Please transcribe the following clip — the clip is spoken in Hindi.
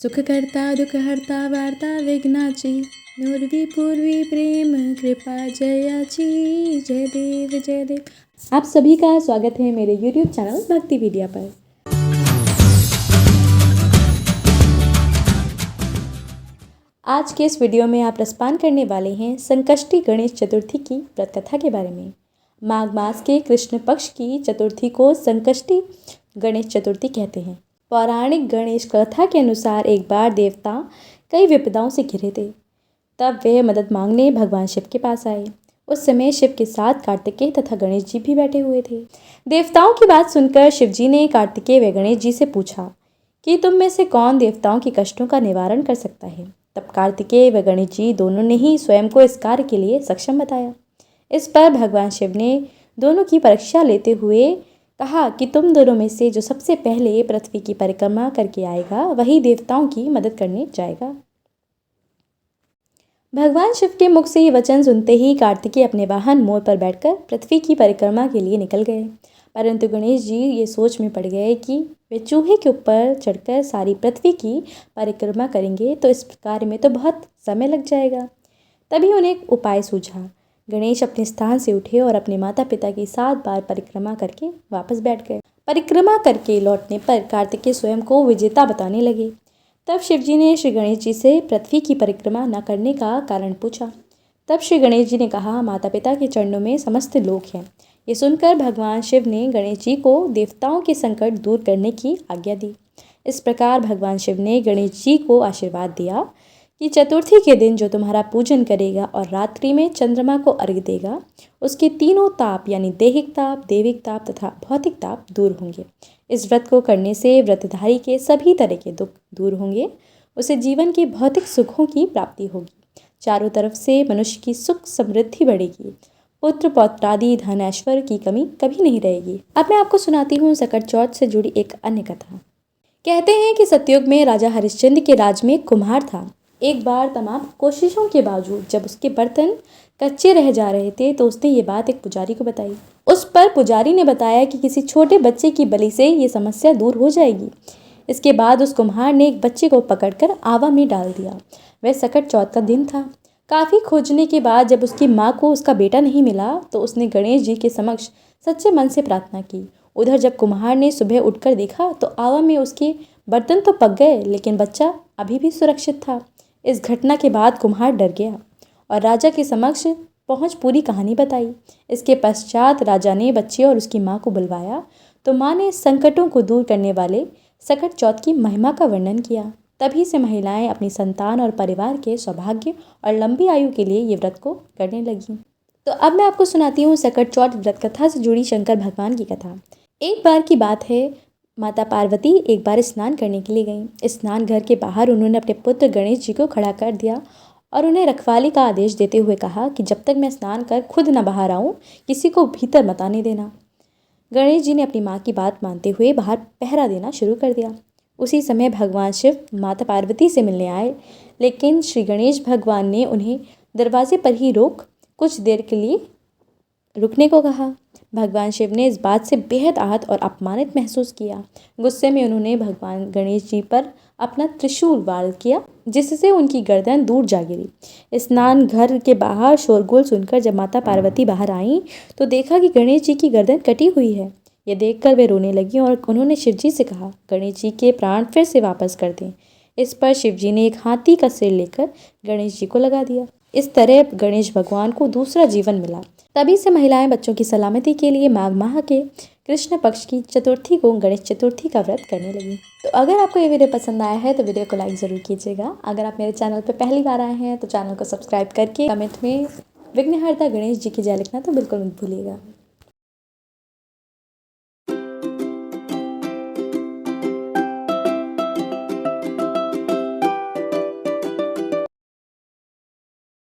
सुखकर्ता दुःखहर्ता वार्ता विघ्नाची नुर्वी पूर्वी प्रेम कृपा जयाची। जय देव जय देव। आप सभी का स्वागत है मेरे YouTube चैनल भक्तिपीडिया पर। आज के इस वीडियो में आप रसपान करने वाले हैं संकष्टी गणेश चतुर्थी की व्रत कथा के बारे में। माघ मास के कृष्ण पक्ष की चतुर्थी को संकष्टी गणेश चतुर्थी कहते हैं। पौराणिक गणेश कथा के अनुसार एक बार देवता कई विपदाओं से घिरे थे। तब वे मदद मांगने भगवान शिव के पास आए। उस समय शिव के साथ कार्तिकेय तथा गणेश जी भी बैठे हुए थे। देवताओं की बात सुनकर शिव जी ने कार्तिकेय व गणेश जी से पूछा कि तुम में से कौन देवताओं के कष्टों का निवारण कर सकता है। तब कार्तिकेय व गणेश जी दोनों ने ही स्वयं को इस कार्य के लिए सक्षम बताया। इस पर भगवान शिव ने दोनों की परीक्षा लेते हुए कहा कि तुम दोनों में से जो सबसे पहले पृथ्वी की परिक्रमा करके आएगा वही देवताओं की मदद करने जाएगा। भगवान शिव के मुख से ये वचन सुनते ही कार्तिकेय अपने वाहन मोर पर बैठकर पृथ्वी की परिक्रमा के लिए निकल गए। परंतु गणेश जी ये सोच में पड़ गए कि वे चूहे के ऊपर चढ़कर सारी पृथ्वी की परिक्रमा करेंगे तो इस कार्य में तो बहुत समय लग जाएगा। तभी उन्हें एक उपाय सूझा। गणेश अपने स्थान से उठे और अपने माता पिता की 7 बार परिक्रमा करके वापस बैठ गए। परिक्रमा करके लौटने पर कार्तिकेय स्वयं को विजेता बताने लगे। तब शिवजी ने श्री गणेश जी से पृथ्वी की परिक्रमा न करने का कारण पूछा। तब श्री गणेश जी ने कहा, माता पिता के चरणों में समस्त लोक हैं। ये सुनकर भगवान शिव ने गणेश जी को देवताओं के संकट दूर करने की आज्ञा दी। इस प्रकार भगवान शिव ने गणेश जी को आशीर्वाद दिया कि चतुर्थी के दिन जो तुम्हारा पूजन करेगा और रात्रि में चंद्रमा को अर्घ्य देगा उसके तीनों ताप यानी दैहिक ताप, देविक ताप तथा भौतिक ताप दूर होंगे। इस व्रत को करने से व्रतधारी के सभी तरह के दुख दूर होंगे। उसे जीवन के भौतिक सुखों की प्राप्ति होगी। चारों तरफ से मनुष्य की सुख समृद्धि बढ़ेगी। पुत्र पौत्रादि धन ऐश्वर्य की कमी कभी नहीं रहेगी। अब मैं आपको सुनाती हूँ सकट चौथ से जुड़ी एक अन्य कथा। कहते हैं कि सतयुग में राजा हरिश्चंद्र के राज में एक कुम्हार था। एक बार तमाम कोशिशों के बावजूद जब उसके बर्तन कच्चे रह जा रहे थे तो उसने ये बात एक पुजारी को बताई। उस पर पुजारी ने बताया कि किसी छोटे बच्चे की बलि से ये समस्या दूर हो जाएगी। इसके बाद उस कुम्हार ने एक बच्चे को पकड़कर आवा में डाल दिया। वह सकट चौथ का दिन था। काफ़ी खोजने के बाद जब उसकी माँ को उसका बेटा नहीं मिला तो उसने गणेश जी के समक्ष सच्चे मन से प्रार्थना की। उधर जब कुम्हार ने सुबह उठकर देखा तो आवा में उसके बर्तन तो पक गए लेकिन बच्चा अभी भी सुरक्षित था। इस घटना के बाद कुम्हार डर गया और राजा के समक्ष पहुंच पूरी कहानी बताई। इसके पश्चात राजा ने बच्चे और उसकी माँ को बुलवाया तो माँ ने संकटों को दूर करने वाले सकट चौथ की महिमा का वर्णन किया। तभी से महिलाएं अपनी संतान और परिवार के सौभाग्य और लंबी आयु के लिए ये व्रत को करने लगी। तो अब मैं आपको सुनाती हूँ सकट चौथ व्रत कथा से जुड़ी शंकर भगवान की कथा। एक बार की बात है, माता पार्वती एक बार स्नान करने के लिए गईं। स्नान घर के बाहर उन्होंने अपने पुत्र गणेश जी को खड़ा कर दिया और उन्हें रखवाली का आदेश देते हुए कहा कि जब तक मैं स्नान कर खुद न बाहर आऊँ किसी को भीतर मत आने देना। गणेश जी ने अपनी माँ की बात मानते हुए बाहर पहरा देना शुरू कर दिया। उसी समय भगवान शिव माता पार्वती से मिलने आए, लेकिन श्री गणेश भगवान ने उन्हें दरवाजे पर ही रोक कुछ देर के लिए रुकने को कहा। भगवान शिव ने इस बात से बेहद आहत और अपमानित महसूस किया। गुस्से में उन्होंने भगवान गणेश जी पर अपना त्रिशूल वार किया जिससे उनकी गर्दन दूर जा गिरी। स्नान घर के बाहर शोरगुल सुनकर जब माता पार्वती बाहर आईं तो देखा कि गणेश जी की गर्दन कटी हुई है। यह देखकर वे रोने लगी और उन्होंने शिव जी से कहा गणेश जी के प्राण फिर से वापस कर दें। इस पर शिव जी ने एक हाथी का सिर लेकर गणेश जी को लगा दिया। इस तरह गणेश भगवान को दूसरा जीवन मिला। तभी से महिलाएं बच्चों की सलामती के लिए माघ माह के कृष्ण पक्ष की चतुर्थी को गणेश चतुर्थी का व्रत करने लगी। तो अगर आपको ये वीडियो पसंद आया है तो वीडियो को लाइक ज़रूर कीजिएगा। अगर आप मेरे चैनल पर पहली बार आए हैं तो चैनल को सब्सक्राइब करके कमेंट में विघ्नहर्ता गणेश जी की जय लिखना तो बिल्कुल मत भूलिएगा।